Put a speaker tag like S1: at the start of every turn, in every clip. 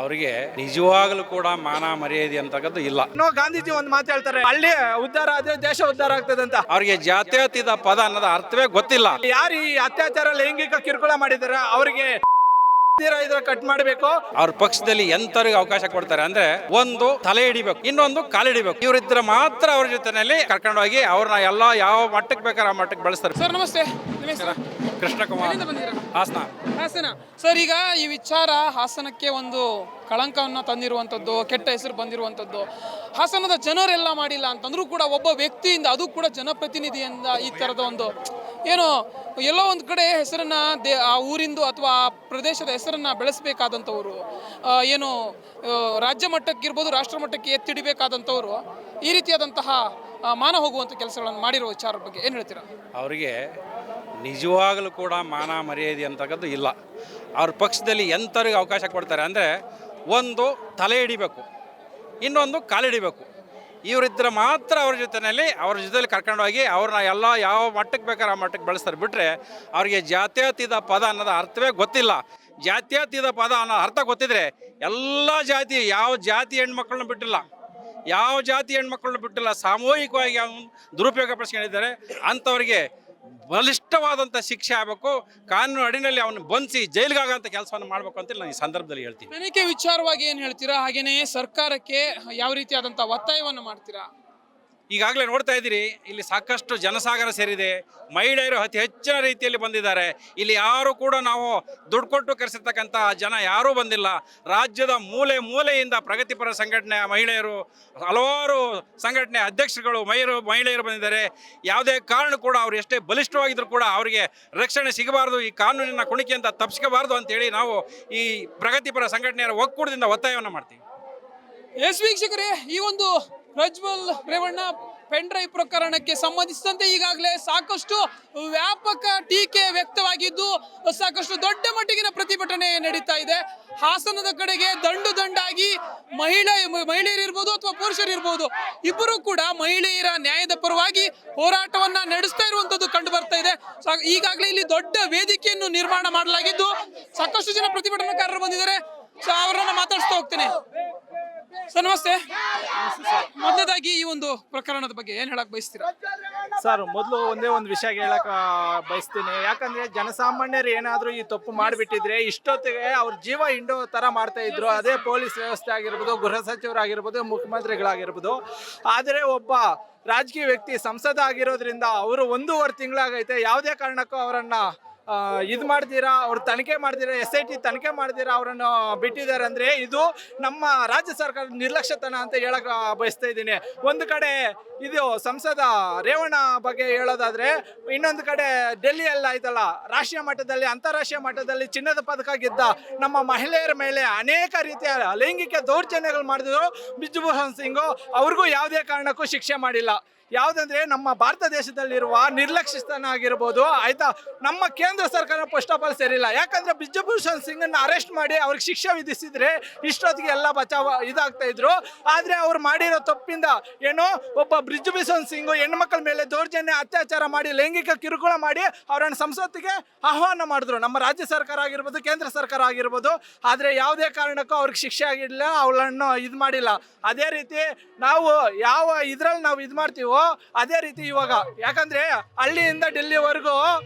S1: ಅವರಿಗೆ ನಿಜವಾಗಲೂ ಕೂಡ ಮಾನ ಮರ್ಯಾದೆ ಅಂತಕ್ಕದ್ದು ಇಲ್ಲ.
S2: ಗಾಂಧೀಜಿ ಒಂದು ಮಾತು ಹೇಳ್ತಾರೆ, ಹಳ್ಳಿ ಉದ್ಧಾರ ಆದ್ರೆ ದೇಶ ಉದ್ಧಾರ ಆಗ್ತದೆ ಅಂತ.
S1: ಅವರಿಗೆ ಜಾತ್ಯತೀತ ಪದ ಅನ್ನೋದು ಅರ್ಥವೇ ಗೊತ್ತಿಲ್ಲ.
S2: ಯಾರು ಈ ಅತ್ಯಾಚಾರ ಲೈಂಗಿಕ ಕಿರುಕುಳ ಮಾಡಿದಾರೆ ಅವರಿಗೆ ಕಟ್ ಮಾಡಬೇಕು.
S1: ಅವ್ರ ಪಕ್ಷದಲ್ಲಿ ಎಂತವ್ರಿಗೆ ಅವಕಾಶ ಕೊಡ್ತಾರೆ ಅಂದ್ರೆ, ಒಂದು ತಲೆ ಹಿಡಿಬೇಕು, ಇನ್ನೊಂದು ಕಾಲಿಡಿಬೇಕು. ಇವರಿದ್ರೆ ಮಾತ್ರ ಅವ್ರ ಜೊತೆನಲ್ಲಿ ಕರ್ಕೊಂಡು ಹೋಗಿ ಅವ್ರನ್ನ ಎಲ್ಲ ಯಾವ ಮಟ್ಟಕ್ಕೆ ಬೇಕಾದ್ರೆ ಆ ಮಟ್ಟಕ್ಕೆ ಬೆಳೆಸ್ತಾರೆ.
S3: ಸರ್ ನಮಸ್ತೆ.
S1: ಕೃಷ್ಣಕುಮಾರ್, ಹಾಸನ.
S3: ಹಾಸನ ಸರ್, ಈಗ ಈ ವಿಚಾರ ಹಾಸನಕ್ಕೆ ಒಂದು ಕಳಂಕವನ್ನು ತಂದಿರುವಂಥದ್ದು, ಕೆಟ್ಟ ಹೆಸರು ಬಂದಿರುವಂಥದ್ದು. ಹಾಸನದ ಜನರೆಲ್ಲ ಮಾಡಿಲ್ಲ ಅಂತಂದ್ರೂ ಕೂಡ ಒಬ್ಬ ವ್ಯಕ್ತಿಯಿಂದ, ಅದು ಕೂಡ ಜನಪ್ರತಿನಿಧಿಯಿಂದ ಈ ಥರದ ಒಂದು ಏನು ಎಲ್ಲೋ ಒಂದು ಕಡೆ ಹೆಸರನ್ನ ಆ ಊರಿಂದು ಅಥವಾ ಆ ಪ್ರದೇಶದ ಹೆಸರನ್ನ ಬೆಳೆಸಬೇಕಾದಂಥವ್ರು, ಏನು ರಾಜ್ಯ ಮಟ್ಟಕ್ಕಿರ್ಬೋದು ರಾಷ್ಟ್ರ ಮಟ್ಟಕ್ಕೆ ಎತ್ತಿಡಿಬೇಕಾದಂಥವ್ರು ಈ ರೀತಿಯಾದಂತಹ ಮಾನ ಹೋಗುವಂಥ ಕೆಲಸಗಳನ್ನು ಮಾಡಿರೋ ವಿಚಾರದ ಬಗ್ಗೆ ಏನು ಹೇಳ್ತೀರಾ?
S1: ಅವರಿಗೆ ನಿಜವಾಗಲೂ ಕೂಡ ಮಾನ ಮರ್ಯಾದೆ ಅಂತಕ್ಕದ್ದು ಇಲ್ಲ. ಅವ್ರ ಪಕ್ಷದಲ್ಲಿ ಎಂಥವ್ರಿಗೆ ಅವಕಾಶ ಕೊಡ್ತಾರೆ ಅಂದರೆ, ಒಂದು ತಲೆ ಹಿಡಿಬೇಕು, ಇನ್ನೊಂದು ಕಾಲಿಡಿಬೇಕು. ಇವರಿದ್ರೆ ಮಾತ್ರ ಅವ್ರ ಜೊತೆಯಲ್ಲಿ ಕರ್ಕೊಂಡು ಹೋಗಿ ಅವ್ರನ್ನ ಎಲ್ಲ ಯಾವ ಮಟ್ಟಕ್ಕೆ ಬೇಕಾದ್ರೆ ಆ ಮಟ್ಟಕ್ಕೆ ಬೆಳೆಸ್ತಾರೆ. ಬಿಟ್ಟರೆ ಅವ್ರಿಗೆ ಜಾತ್ಯತೀತ ಪದ ಅನ್ನೋದು ಅರ್ಥವೇ ಗೊತ್ತಿಲ್ಲ. ಜಾತ್ಯತೀತ ಪದ ಅನ್ನೋ ಅರ್ಥ ಗೊತ್ತಿದ್ರೆ ಎಲ್ಲ ಜಾತಿ, ಯಾವ ಜಾತಿ ಹೆಣ್ಮಕ್ಳನ್ನ ಬಿಟ್ಟಿಲ್ಲ, ಸಾಮೂಹಿಕವಾಗಿ ದುರುಪಯೋಗ ಪಡಿಸ್ಕೊಂಡಿದ್ದಾರೆ. ಅಂಥವ್ರಿಗೆ ಬಲಿಷ್ಠವಾದಂಥ ಶಿಕ್ಷೆ ಆಗಬೇಕು. ಕಾನೂನು ಅಡಿನಲ್ಲಿ ಅವನು ಬಂಧಿಸಿ ಜೈಲಿಗಾಗಂಥ ಕೆಲಸವನ್ನು ಮಾಡಬೇಕು ಅಂತ ನಾನು ಈ ಸಂದರ್ಭದಲ್ಲಿ ಹೇಳ್ತೀನಿ.
S3: ತನಿಖೆ ವಿಚಾರವಾಗಿ ಏನು ಹೇಳ್ತೀರಾ? ಹಾಗೆಯೇ ಸರ್ಕಾರಕ್ಕೆ ಯಾವ ರೀತಿಯಾದಂಥ ಒತ್ತಾಯವನ್ನು ಮಾಡ್ತೀರಾ?
S1: ಈಗಾಗಲೇ ನೋಡ್ತಾ ಇದ್ದೀರಿ, ಇಲ್ಲಿ ಸಾಕಷ್ಟು ಜನಸಾಗರ ಸೇರಿದೆ. ಮಹಿಳೆಯರು ಅತಿ ಹೆಚ್ಚಿನ ರೀತಿಯಲ್ಲಿ ಬಂದಿದ್ದಾರೆ. ಇಲ್ಲಿ ಯಾರು ಕೂಡ ನಾವು ದುಡ್ಡು ಕೊಟ್ಟು ಕರೆಸಿರ್ತಕ್ಕಂಥ ಜನ ಯಾರೂ ಬಂದಿಲ್ಲ. ರಾಜ್ಯದ ಮೂಲೆಯಿಂದ ಪ್ರಗತಿಪರ ಸಂಘಟನೆ ಮಹಿಳೆಯರು, ಹಲವಾರು ಸಂಘಟನೆ ಅಧ್ಯಕ್ಷರುಗಳು ಮಹಿಳೆಯರು ಬಂದಿದ್ದಾರೆ. ಯಾವುದೇ ಕಾರಣ ಕೂಡ ಅವ್ರು ಎಷ್ಟೇ ಬಲಿಷ್ಠವಾಗಿದ್ದರೂ ಕೂಡ ಅವರಿಗೆ ರಕ್ಷಣೆ ಸಿಗಬಾರ್ದು, ಈ ಕಾನೂನಿನ ಕುಣಿಕೆಯಿಂದ ತಪ್ಪಿಸ್ಕೋಬಾರ್ದು ಅಂತೇಳಿ ನಾವು ಈ ಪ್ರಗತಿಪರ ಸಂಘಟನೆಯರ ಒಕ್ಕೂಟದಿಂದ ಒತ್ತಾಯವನ್ನು ಮಾಡ್ತೀವಿ.
S3: ಎಸ್ ವೀಕ್ಷಕರೇ, ಈ ಒಂದು ಪ್ರಜ್ವಲ್ ರೇವಣ್ಣ ಪೆನ್ ಡ್ರೈವ್ ಪ್ರಕರಣಕ್ಕೆ ಸಂಬಂಧಿಸಿದಂತೆ ಈಗಾಗಲೇ ಸಾಕಷ್ಟು ವ್ಯಾಪಕ ಟೀಕೆ ವ್ಯಕ್ತವಾಗಿದ್ದು, ಸಾಕಷ್ಟು ದೊಡ್ಡ ಮಟ್ಟಿಗಿನ ಪ್ರತಿಭಟನೆ ನಡೀತಾ ಇದೆ. ಹಾಸನದ ಕಡೆಗೆ ದಂಡಾಗಿ ಮಹಿಳೆಯರಿರ್ಬೋದು ಅಥವಾ ಪುರುಷರಿರ್ಬೋದು, ಇಬ್ಬರು ಕೂಡ ಮಹಿಳೆಯರ ನ್ಯಾಯದ ಪರವಾಗಿ ಹೋರಾಟವನ್ನ ನಡೆಸ್ತಾ ಇರುವಂತದ್ದು ಕಂಡು ಬರ್ತಾ ಇದೆ. ಈಗಾಗಲೇ ಇಲ್ಲಿ ದೊಡ್ಡ ವೇದಿಕೆಯನ್ನು ನಿರ್ಮಾಣ ಮಾಡಲಾಗಿದ್ದು ಸಾಕಷ್ಟು ಜನ ಪ್ರತಿಭಟನಾಕಾರರು ಬಂದಿದ್ದಾರೆ. ಸೊ ಅವರನ್ನ ಮಾತಾಡಿಸ್ತಾ ಹೋಗ್ತೇನೆ. ಸರ್ ನಮಸ್ತೆ. ಮೊದಲದಾಗಿ ಈ ಒಂದು ಪ್ರಕರಣದ ಬಗ್ಗೆ ಏನ್ ಹೇಳಕ್ ಬಯಸ್ತೀರಾ?
S2: ಸರ್, ಮೊದಲು ಒಂದೇ ಒಂದು ವಿಷಯ ಹೇಳಕ್ ಬಯಸ್ತೀನಿ. ಯಾಕಂದ್ರೆ ಜನಸಾಮಾನ್ಯರು ಏನಾದ್ರು ಈ ತಪ್ಪು ಮಾಡಿಬಿಟ್ಟಿದ್ರೆ ಇಷ್ಟೊತ್ತಿಗೆ ಅವ್ರ ಜೀವ ಹಿಂಡೋ ತರ ಮಾಡ್ತಾ ಇದ್ರು. ಅದೇ ಪೊಲೀಸ್ ವ್ಯವಸ್ಥೆ ಆಗಿರ್ಬೋದು, ಗೃಹ ಸಚಿವರಾಗಿರ್ಬೋದು, ಮುಖ್ಯಮಂತ್ರಿಗಳಾಗಿರ್ಬೋದು. ಆದರೆ ಒಬ್ಬ ರಾಜಕೀಯ ವ್ಯಕ್ತಿ ಸಂಸದ ಆಗಿರೋದ್ರಿಂದ ಅವರು 1.5 ತಿಂಗಳಾಗೈತೆ, ಯಾವುದೇ ಕಾರಣಕ್ಕೂ ಅವರನ್ನ ಇದು ಮಾಡ್ತೀರಾ, ಅವ್ರು ತನಿಖೆ ಮಾಡ್ತೀರಾ, SIT ತನಿಖೆ ಮಾಡ್ತೀರಾ ಅವರನ್ನು ಬಿಟ್ಟಿದ್ದಾರೆ ಅಂದರೆ ಇದು ನಮ್ಮ ರಾಜ್ಯ ಸರ್ಕಾರದ ನಿರ್ಲಕ್ಷ್ಯತನ ಅಂತ ಹೇಳಕ್ ಬಯಸ್ತಾ ಇದ್ದೀನಿ. ಒಂದು ಕಡೆ ಇದು ಸಂಸದ ರೇವಣ್ಣ ಬಗ್ಗೆ ಹೇಳೋದಾದ್ರೆ, ಇನ್ನೊಂದು ಕಡೆ ಡೆಲ್ಲಿಯಲ್ಲಿ ಆಯ್ತಲ್ಲ, ರಾಷ್ಟ್ರೀಯ ಮಟ್ಟದಲ್ಲಿ ಅಂತಾರಾಷ್ಟ್ರೀಯ ಮಟ್ಟದಲ್ಲಿ ಚಿನ್ನದ ಪದಕ ಗೆದ್ದ ನಮ್ಮ ಮಹಿಳೆಯರ ಮೇಲೆ ಅನೇಕ ರೀತಿಯ ಲೈಂಗಿಕ ದೌರ್ಜನ್ಯಗಳು ಮಾಡಿದ್ರು ಬ್ರಿಜ್ಭೂಷಣ್ ಸಿಂಗ್. ಅವ್ರಿಗೂ ಯಾವುದೇ ಕಾರಣಕ್ಕೂ ಶಿಕ್ಷೆ ಮಾಡಿಲ್ಲ. ಯಾವುದಂದ್ರೆ ನಮ್ಮ ಭಾರತ ದೇಶದಲ್ಲಿರುವ ನಿರ್ಲಕ್ಷ್ಯತನ ಆಗಿರ್ಬೋದು, ಆಯ್ತಾ, ನಮ್ಮ ಕೇಂದ್ರ ಸರ್ಕಾರ ಫಸ್ಟ್ ಆಫ್ ಆಲ್ ಸರಿಯಿಲ್ಲ. ಯಾಕಂದ್ರೆ ಬ್ರಿಜ್ಭೂಷಣ್ ಸಿಂಗನ್ನು ಅರೆಸ್ಟ್ ಮಾಡಿ ಅವ್ರಿಗೆ ಶಿಕ್ಷೆ ವಿಧಿಸಿದ್ರೆ ಇಷ್ಟೊತ್ತಿಗೆ ಎಲ್ಲ ಬಚಾವ್ ಇದಾಗ್ತಾ ಇದ್ರು. ಆದರೆ ಅವ್ರು ಮಾಡಿರೋ ತಪ್ಪಿಂದ ಏನೋ ಒಬ್ಬ ಬ್ರಿಜ್ಭೂಷಣ್ ಸಿಂಗ್ ಹೆಣ್ಮಕ್ಳ ಮೇಲೆ ದೌರ್ಜನ್ಯ ಅತ್ಯಾಚಾರ ಮಾಡಿ ಲೈಂಗಿಕ ಕಿರುಕುಳ ಮಾಡಿ ಅವರನ್ನು ಸಂಸತ್ತಿಗೆ ಆಹ್ವಾನ ಮಾಡಿದ್ರು, ನಮ್ಮ ರಾಜ್ಯ ಸರ್ಕಾರ ಆಗಿರ್ಬೋದು, ಕೇಂದ್ರ ಸರ್ಕಾರ ಆಗಿರ್ಬೋದು. ಆದರೆ ಯಾವುದೇ ಕಾರಣಕ್ಕೂ ಅವ್ರಿಗೆ ಶಿಕ್ಷೆ ಆಗಿಲ್ಲ, ಅವಳನ್ನು ಇದು ಮಾಡಿಲ್ಲ. ಅದೇ ರೀತಿ ನಾವು ಯಾವ ಇದ್ರಲ್ಲಿ ನಾವು ಇದು ಮಾಡ್ತೀವೋ ಅದೇ ರೀತಿ ಇವಾಗ, ಯಾಕಂದ್ರೆ ಹಳ್ಳಿಯಿಂದ ಡೆಲ್ಲಿವರೆಗೂ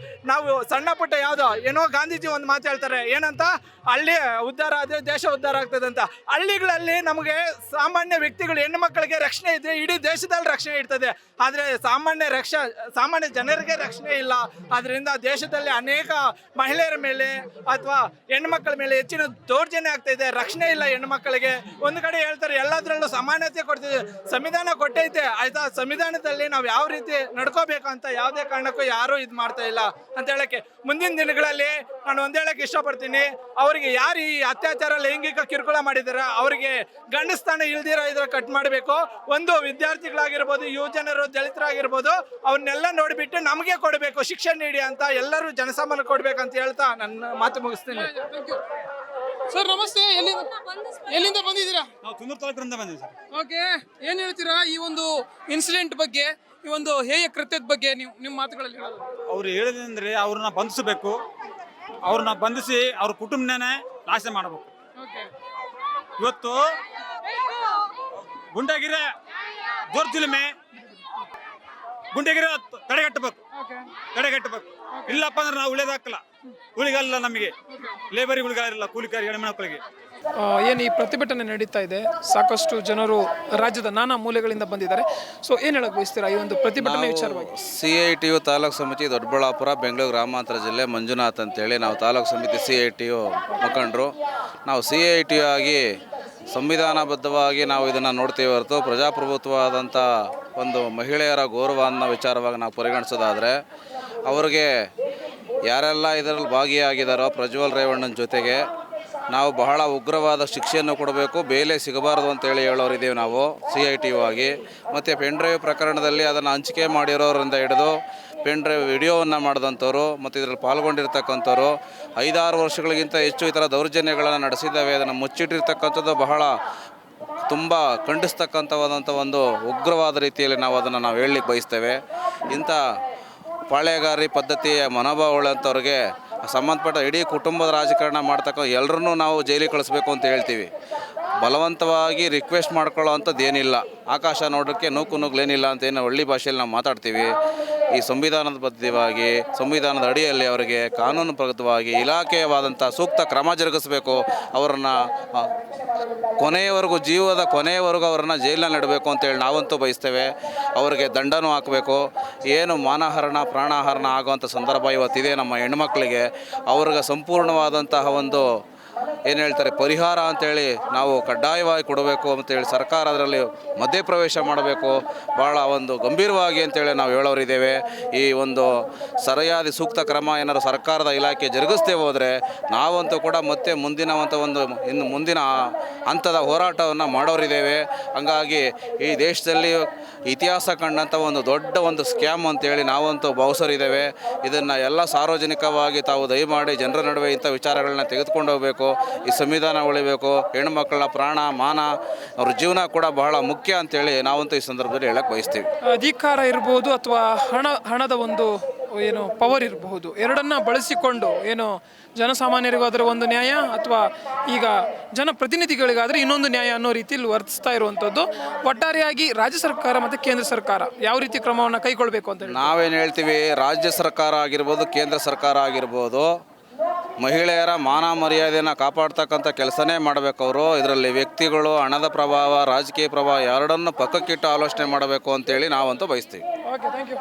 S2: ನಾವು ಸಣ್ಣ ಪುಟ್ಟ ಯಾವುದೋ ಏನೋ ಗಾಂಧೀಜಿ ಒಂದು ಮಾತು ಹೇಳ್ತಾರೆ, ಏನಂತ, ಹಳ್ಳಿ ಉದ್ಧಾರ ಆದ್ರೆ ದೇಶ ಉದ್ಧಾರ ಆಗ್ತದೆ ಅಂತ. ಹಳ್ಳಿಗಳಲ್ಲಿ ನಮಗೆ ಸಾಮಾನ್ಯ ವ್ಯಕ್ತಿಗಳು ಹೆಣ್ಣು ಮಕ್ಕಳಿಗೆ ರಕ್ಷಣೆ ಇದ್ರೆ ಇಡೀ ದೇಶದಲ್ಲಿ ರಕ್ಷಣೆ ಇರ್ತದೆ. ಆದರೆ ಸಾಮಾನ್ಯ ಜನರಿಗೆ ರಕ್ಷಣೆ ಇಲ್ಲ. ಅದರಿಂದ ದೇಶದಲ್ಲಿ ಅನೇಕ ಮಹಿಳೆಯರ ಮೇಲೆ ಅಥವಾ ಹೆಣ್ಮಕ್ಳ ಮೇಲೆ ಹೆಚ್ಚಿನ ದೌರ್ಜನ್ಯ ಆಗ್ತಾ ಇದೆ, ರಕ್ಷಣೆ ಇಲ್ಲ ಹೆಣ್ಮಕ್ಳಿಗೆ. ಒಂದು ಕಡೆ ಹೇಳ್ತಾರೆ ಎಲ್ಲದರಲ್ಲೂ ಸಮಾನತೆ ಕೊಡ್ತಿದೆ, ಸಂವಿಧಾನ ಕೊಟ್ಟೈತೆ, ಆಯ್ತಾ, ಸಂವಿಧಾನದಲ್ಲಿ ನಾವು ಯಾವ ರೀತಿ ನಡ್ಕೋಬೇಕು ಅಂತ ಯಾವುದೇ ಕಾರಣಕ್ಕೂ ಯಾರೂ ಇದು ಮಾಡ್ತಾ ಇಲ್ಲ ಅಂತ ಹೇಳಕ್ಕೆ. ಮುಂದಿನ ದಿನಗಳಲ್ಲಿ ನಾನು ಒಂದು ಹೇಳಕ್ಕೆ ಇಷ್ಟಪಡ್ತೀನಿ, ಅವರಿಗೆ ಯಾರು ಈ ಅತ್ಯಾಚಾರ ಲೈಂಗಿಕ ಕಿರುಕುಳ ಮಾಡಿದಾರೆ ಅವರಿಗೆ ಗಂಡಸ್ಥಾನ ಇಲ್ದಿರೋ ಇದ್ರ ಕಟ್ ಮಾಡಬೇಕು. ಒಂದು ವಿದ್ಯಾರ್ಥಿಗಳಾಗಿರ್ಬೋದು, ಯುವಜನರು, ದಲಿತರಾಗಿರ್ಬೋದು, ಅವ್ರನ್ನೆಲ್ಲ ನೋಡಿಬಿಟ್ಟು ನಮಗೆ ಕೊಡಬೇಕು, ಶಿಕ್ಷಣ ನೀಡಿ ಅಂತ ಎಲ್ಲರೂ ಜನಸಾಮಾನ್ಯ ಕೊಡ್ಬೇಕಂತ ಹೇಳ್ತಾ ನನ್ನ ಮಾತು ಮುಗಿಸ್ತೀನಿ.
S3: ಸರ್ ನಮಸ್ತೆ. ಎಲ್ಲಿಂದ ಬಂದಿದ್ದೀರಾ?
S4: ನಾವು ಕುಂದೂರು ತಾಲೂಕಿನಿಂದ ಬಂದಿದ್ದೀವಿ ಸರ್.
S3: ಓಕೆ, ಏನು ಹೇಳ್ತೀರಾ ಈ ಒಂದು ಇನ್ಸಿಡೆಂಟ್ ಬಗ್ಗೆ, ಈ ಒಂದು ಹೇಯ ಕೃತ್ಯದ ಬಗ್ಗೆ ನಿಮ್ಮ ಮಾತುಗಳಲ್ಲಿ ಹೇಳೋದು?
S4: ಅವ್ರು ಹೇಳಿದ್ರೆ ಅವ್ರನ್ನ ಬಂಧಿಸಬೇಕು, ಅವ್ರನ್ನ ಬಂಧಿಸಿ ಅವ್ರ ಕುಟುಂಬನೇ ನಾಶ ಮಾಡಬೇಕು.
S3: ಓಕೆ,
S4: ಇವತ್ತು ಗುಂಡಗಿರೆ ದೌರ್ಜನ್ಯ ಗುಂಡಗಿರೆ ತಡೆಗಟ್ಟಬೇಕು ಇಲ್ಲಪ್ಪ ಅಂದ್ರೆ ನಾವು ಉಳಿದಾಕಲ್ಲ ಉಳಿಗಲ್ಲ ನಮಗೆ ಲೇಬರಿಗಳಿಗಾಗಿರಲ್ಲ ಕೂಲಿಕಾರಿ ಹೆಣ್ಮಕ್ಳಿಗೆ.
S3: ಏನು ಈ ಪ್ರತಿಭಟನೆ ನಡೀತಾ ಇದೆ, ಸಾಕಷ್ಟು ಜನರು ರಾಜ್ಯದ ನಾನಾ ಮೂಲೆಗಳಿಂದ ಬಂದಿದ್ದಾರೆ. ಸೊ ಏನು ಹೇಳಕ್ ಬಯಸ್ತೀರಾ ಈ ಒಂದು ಪ್ರತಿಭಟನೆ ವಿಚಾರವಾಗಿ?
S5: CITU ತಾಲೂಕು ಸಮಿತಿ ದೊಡ್ಡಬಳ್ಳಾಪುರ ಬೆಂಗಳೂರು ಗ್ರಾಮಾಂತರ ಜಿಲ್ಲೆ ಮಂಜುನಾಥ್ ಅಂತೇಳಿ ನಾವು ತಾಲೂಕು ಸಮಿತಿ CITU ಮುಖಂಡರು. ನಾವು CITU ಆಗಿ ಸಂವಿಧಾನಬದ್ಧವಾಗಿ ನಾವು ಇದನ್ನು ನೋಡ್ತೀವಿ ಹೊರತು ಪ್ರಜಾಪ್ರಭುತ್ವವಾದಂಥ ಒಂದು ಮಹಿಳೆಯರ ಗೌರವ ಅನ್ನೋ ವಿಚಾರವಾಗಿ ನಾವು ಪರಿಗಣಿಸೋದಾದರೆ ಅವ್ರಿಗೆ ಯಾರೆಲ್ಲ ಇದರಲ್ಲಿ ಭಾಗಿಯಾಗಿದ್ದಾರೋ ಪ್ರಜ್ವಲ್ ರೇವಣ್ಣನ ಜೊತೆಗೆ ನಾವು ಬಹಳ ಉಗ್ರವಾದ ಶಿಕ್ಷೆಯನ್ನು ಕೊಡಬೇಕು, ಬೇಲೆ ಸಿಗಬಾರ್ದು ಅಂತೇಳಿ ಹೇಳೋರಿದ್ದೀವಿ ನಾವು CITU ಆಗಿ. ಮತ್ತು ಪೆನ್ ಡ್ರೈವ್ ಪ್ರಕರಣದಲ್ಲಿ ಅದನ್ನು ಹಂಚಿಕೆ ಮಾಡಿರೋರಿಂದ ಹಿಡಿದು ಪೆನ್ ಡ್ರೈವ್ ವಿಡಿಯೋವನ್ನು ಮಾಡಿದಂಥವ್ರು ಮತ್ತು ಇದರಲ್ಲಿ ಪಾಲ್ಗೊಂಡಿರ್ತಕ್ಕಂಥವ್ರು 5-6 ವರ್ಷಗಳಿಗಿಂತ ಹೆಚ್ಚು ಈ ಥರ ದೌರ್ಜನ್ಯಗಳನ್ನು ನಡೆಸಿದ್ದಾವೆ. ಅದನ್ನು ಮುಚ್ಚಿಟ್ಟಿರ್ತಕ್ಕಂಥದ್ದು ಬಹಳ ತುಂಬ ಖಂಡಿಸ್ತಕ್ಕಂಥವಾದಂಥ ಒಂದು ಉಗ್ರವಾದ ರೀತಿಯಲ್ಲಿ ನಾವು ಅದನ್ನು ಹೇಳಲಿಕ್ಕೆ ಬಯಸ್ತೇವೆ. ಇಂಥ ಪಾಳೆಗಾರಿ ಪದ್ಧತಿಯ ಮನೋಭಾವಗಳಂಥವ್ರಿಗೆ ಸಂಬಂಧಪಟ್ಟ ಇಡೀ ಕುಟುಂಬದ ರಾಜಕಾರಣ ಮಾಡ್ತಕ್ಕ ಎಲ್ಲರನ್ನೂ ನಾವು ಜೈಲಿಗೆ ಕಳಿಸ್ಬೇಕು ಅಂತ ಹೇಳ್ತೀವಿ. ಬಲವಂತವಾಗಿ ರಿಕ್ವೆಸ್ಟ್ ಮಾಡ್ಕೊಳ್ಳೋ ಅಂಥದ್ದು ಏನಿಲ್ಲ, ಆಕಾಶ ನೋಡೋಕ್ಕೆ ನೂಕುನುಗ್ಲೇನಿಲ್ಲ ಅಂತ ಏನು ಹಳ್ಳಿ ಭಾಷೆಯಲ್ಲಿ ನಾವು ಮಾತಾಡ್ತೀವಿ. ಈ ಸಂವಿಧಾನದ ಬದ್ಧವಾಗಿ ಸಂವಿಧಾನದ ಅಡಿಯಲ್ಲಿ ಅವರಿಗೆ ಕಾನೂನು ಪ್ರಗತವಾಗಿ ಇಲಾಖೆಯವಾದಂಥ ಸೂಕ್ತ ಕ್ರಮ ಜರುಗಿಸಬೇಕು. ಅವರನ್ನು ಕೊನೆಯವರೆಗೂ ಜೀವದ ಕೊನೆಯವರೆಗೂ ಅವರನ್ನು ಜೈಲಿನಲ್ಲಿ ಇಡಬೇಕು ಅಂತೇಳಿ ನಾವಂತೂ ಬಯಸ್ತೇವೆ. ಅವರಿಗೆ ದಂಡನೂ ಹಾಕಬೇಕು. ಏನು ಮಾನಹರಣ ಪ್ರಾಣಹರಣ ಆಗುವಂಥ ಸಂದರ್ಭ ಇವತ್ತಿದೆ ನಮ್ಮ ಹೆಣ್ಮಕ್ಳಿಗೆ, ಅವ್ರಿಗೆ ಸಂಪೂರ್ಣವಾದಂತಹ ಒಂದು ಏನು ಹೇಳ್ತಾರೆ ಪರಿಹಾರ ಅಂತೇಳಿ ನಾವು ಕಡ್ಡಾಯವಾಗಿ ಕೊಡಬೇಕು ಅಂತೇಳಿ ಸರ್ಕಾರ ಅದರಲ್ಲಿ ಮಧ್ಯಪ್ರವೇಶ ಮಾಡಬೇಕು. ಭಾಳ ಒಂದು ಗಂಭೀರವಾಗಿ ಅಂತೇಳಿ ನಾವು ಹೇಳೋರಿದ್ದೇವೆ. ಈ ಒಂದು ಸರಿಯಾದ ಸೂಕ್ತ ಕ್ರಮ ಏನಾದ್ರು ಸರ್ಕಾರದ ಇಲಾಖೆ ಜರುಗಿಸ್ತೇ ಹೋದರೆ ನಾವಂತೂ ಕೂಡ ಮತ್ತೆ ಮುಂದಿನ ಹಂತದ ಹೋರಾಟವನ್ನು ಮಾಡೋರಿದ್ದೇವೆ. ಹಂಗಾಗಿ ಈ ದೇಶದಲ್ಲಿ ಇತಿಹಾಸ ಕಂಡಂಥ ಒಂದು ದೊಡ್ಡ ಒಂದು ಸ್ಕ್ಯಾಮ್ ಅಂತೇಳಿ ನಾವಂತೂ ಭಾವಿಸೋರಿದ್ದೇವೆ. ಇದನ್ನು ಎಲ್ಲ ಸಾರ್ವಜನಿಕವಾಗಿ ತಾವು ದಯಮಾಡಿ ಜನರ ನಡುವೆ ಇಂಥ ವಿಚಾರಗಳನ್ನ ತೆಗೆದುಕೊಂಡು ಹೋಗಬೇಕು. ಈ ಸಂವಿಧಾನ ಉಳಿಬೇಕು, ಹೆಣ್ಣುಮಕ್ಕಳ ಪ್ರಾಣ ಮಾನ ಅವ್ರ ಜೀವನ ಕೂಡ ಬಹಳ ಮುಖ್ಯ ಅಂತೇಳಿ ನಾವಂತೂ ಈ ಸಂದರ್ಭದಲ್ಲಿ ಹೇಳಕ್ಕೆ ಬಯಸ್ತೀವಿ.
S3: ಅಧಿಕಾರ ಇರ್ಬೋದು ಅಥವಾ ಹಣದ ಒಂದು ಏನು ಪವರ್ ಇರಬಹುದು, ಎರಡನ್ನ ಬಳಸಿಕೊಂಡು ಏನು ಜನಸಾಮಾನ್ಯರಿಗಾದರೆ ಒಂದು ನ್ಯಾಯ ಅಥವಾ ಈಗ ಜನಪ್ರತಿನಿಧಿಗಳಿಗಾದರೆ ಇನ್ನೊಂದು ನ್ಯಾಯ ಅನ್ನೋ ರೀತಿಯಲ್ಲಿ ವರ್ತಿಸ್ತಾ ಇರುವಂಥದ್ದು. ಒಟ್ಟಾರೆಯಾಗಿ ರಾಜ್ಯ ಸರ್ಕಾರ ಮತ್ತು ಕೇಂದ್ರ ಸರ್ಕಾರ ಯಾವ ರೀತಿ ಕ್ರಮವನ್ನು ಕೈಗೊಳ್ಳಬೇಕು ಅಂತ ಹೇಳಿ
S5: ನಾವೇನು ಹೇಳ್ತೀವಿ, ರಾಜ್ಯ ಸರ್ಕಾರ ಆಗಿರ್ಬೋದು ಕೇಂದ್ರ ಸರ್ಕಾರ ಆಗಿರ್ಬೋದು ಮಹಿಳೆಯರ ಮಾನ ಮರ್ಯಾದೆಯನ್ನು ಕಾಪಾಡ್ತಕ್ಕಂಥ ಕೆಲಸನೇ ಮಾಡಬೇಕು. ಅವರು ಇದರಲ್ಲಿ ವ್ಯಕ್ತಿಗಳು, ಹಣದ ಪ್ರಭಾವ, ರಾಜಕೀಯ ಪ್ರಭಾವ ಎರಡನ್ನೂ ಪಕ್ಕಕ್ಕಿಟ್ಟು ಆಲೋಚನೆ ಮಾಡಬೇಕು ಅಂತೇಳಿ ನಾವಂತೂ ಬಯಸ್ತೀವಿ.
S3: Okay, thank you.